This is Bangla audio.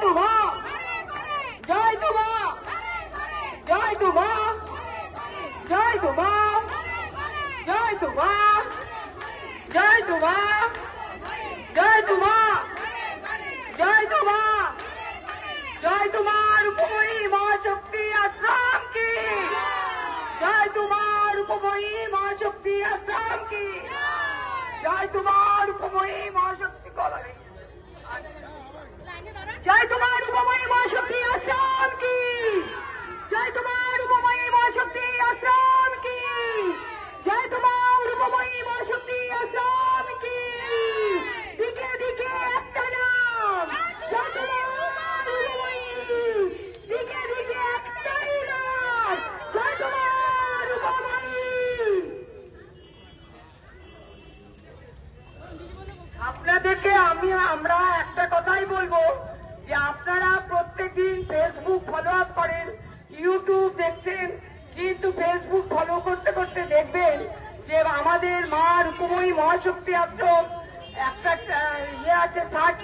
তু মা, জয় তু মা, জয় তু মা, জয় তু মা, জয় তু মা, জয় তু মা, জয় তু মা, জয় তু মা, জয় তোমার উপময়ী মা শক্তি আশ্রম কি, জয় তোমার উপময়ী মা শক্তি আশ্রম কি, জয় তোমার উপময়ী মা শক্তি কলারে, জয় তোমার উপময়ী মা শক্তি আশ্রম কি, জয় তোমার উপময়ী মা শক্তি আশ্রম কি, জয় তোমার উপময়ী মা শক্তি আশ্রম কি, দিকে দিকে একটা নাম, জয় তোমার উপময়ী, দিকে দিকে একটাই নাম, জয় তোমার উপময়ী। আপনাদেরকে আমরা একটা কথাই বলবো যে আপনারা প্রত্যেকদিন ফেসবুক ফলো আপ করেন, ইউটিউব দেখছেন, কিন্তু ফেসবুক ফলো করতে করতে দেখবেন যে আমাদের মা রূপময়ী মহাশক্তি আশ্রম একটা ইয়ে আছে, সার্চ